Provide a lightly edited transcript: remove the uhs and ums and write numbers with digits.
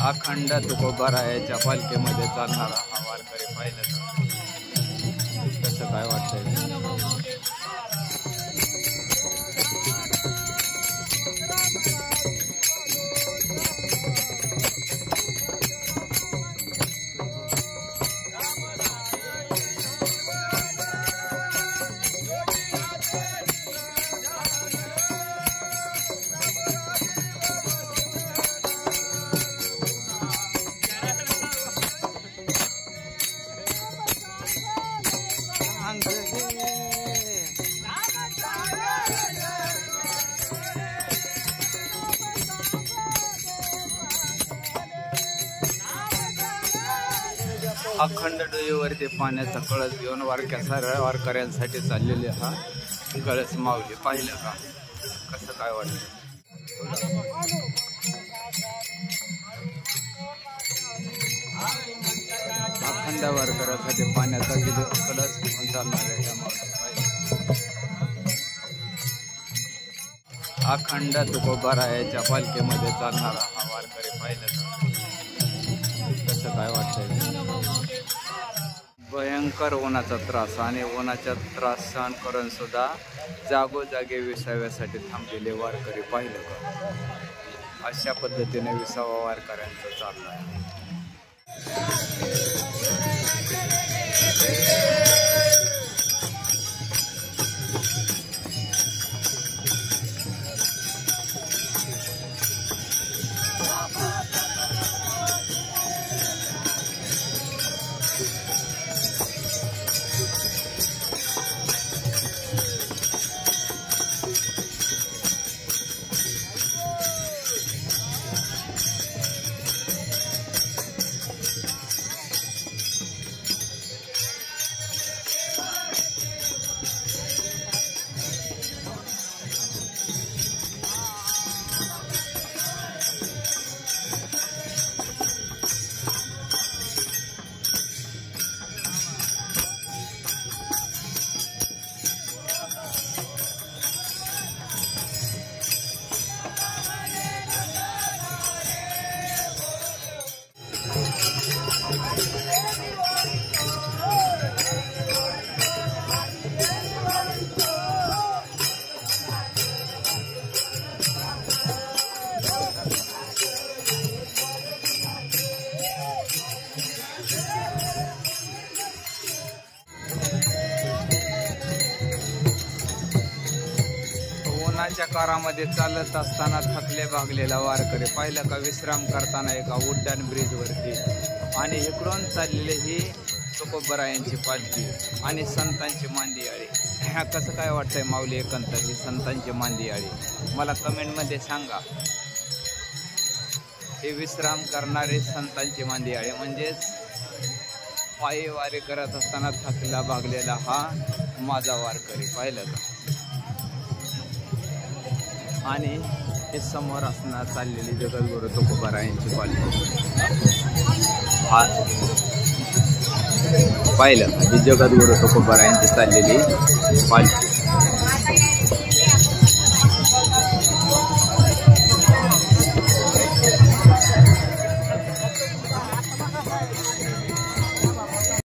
अखंड तुकोबारायाच्या पालखीमध्ये चालणारा हा वारकरी पाहिला कसं काय वाटतंय? अखंड डोईवरती पाण्याचा कळस घेऊन वारकऱ्यांसाठी चाललेले हा कळस माऊली पाहिलं का? कसं काय वाटतं? अखंड वारकऱ्यासाठी पाण्याचा कळस घेऊन चालणार आहे या माऊली. अखंड तुकोबारायाच्या पालखीमध्ये चालणारा हा वारकरी पाहिलं का? कसं काय वाटतंय? भयंकर उन्हाचा त्रास आणि उन्हाचा त्रास सहन करून सुद्धा जागोजागी विसाव्यासाठी थांबलेले वारकरी पाहिलं का? अशा पद्धतीने विसावा वारकऱ्यांचं चाललं आहे. उन्हाच्या कारामध्ये चालत असताना थकले भागलेला वारकरी पाहिलं का? विश्राम करताना एका उड्डाण ब्रिज वरती आणि इकडून चाललेले ही तुकोबारायांची पालखी आणि संतांची मांदियाळी. कसं काय वाटतंय माऊली एकंदर ही संतांची मांदियाळी? मला कमेंटमध्ये सांगा. हे विश्राम करणारे संतांची मांदियाळी म्हणजेच पायी वारी करत असताना थकला भागलेला हा माझा वारकरी पाहिलं का? आणि हे समोर असणार चाललेली जगद्गुरू तुकोबारायांची पालखी पाहिलं. ही जगद्गुरू तुकोबारायांची चाललेली पालखी.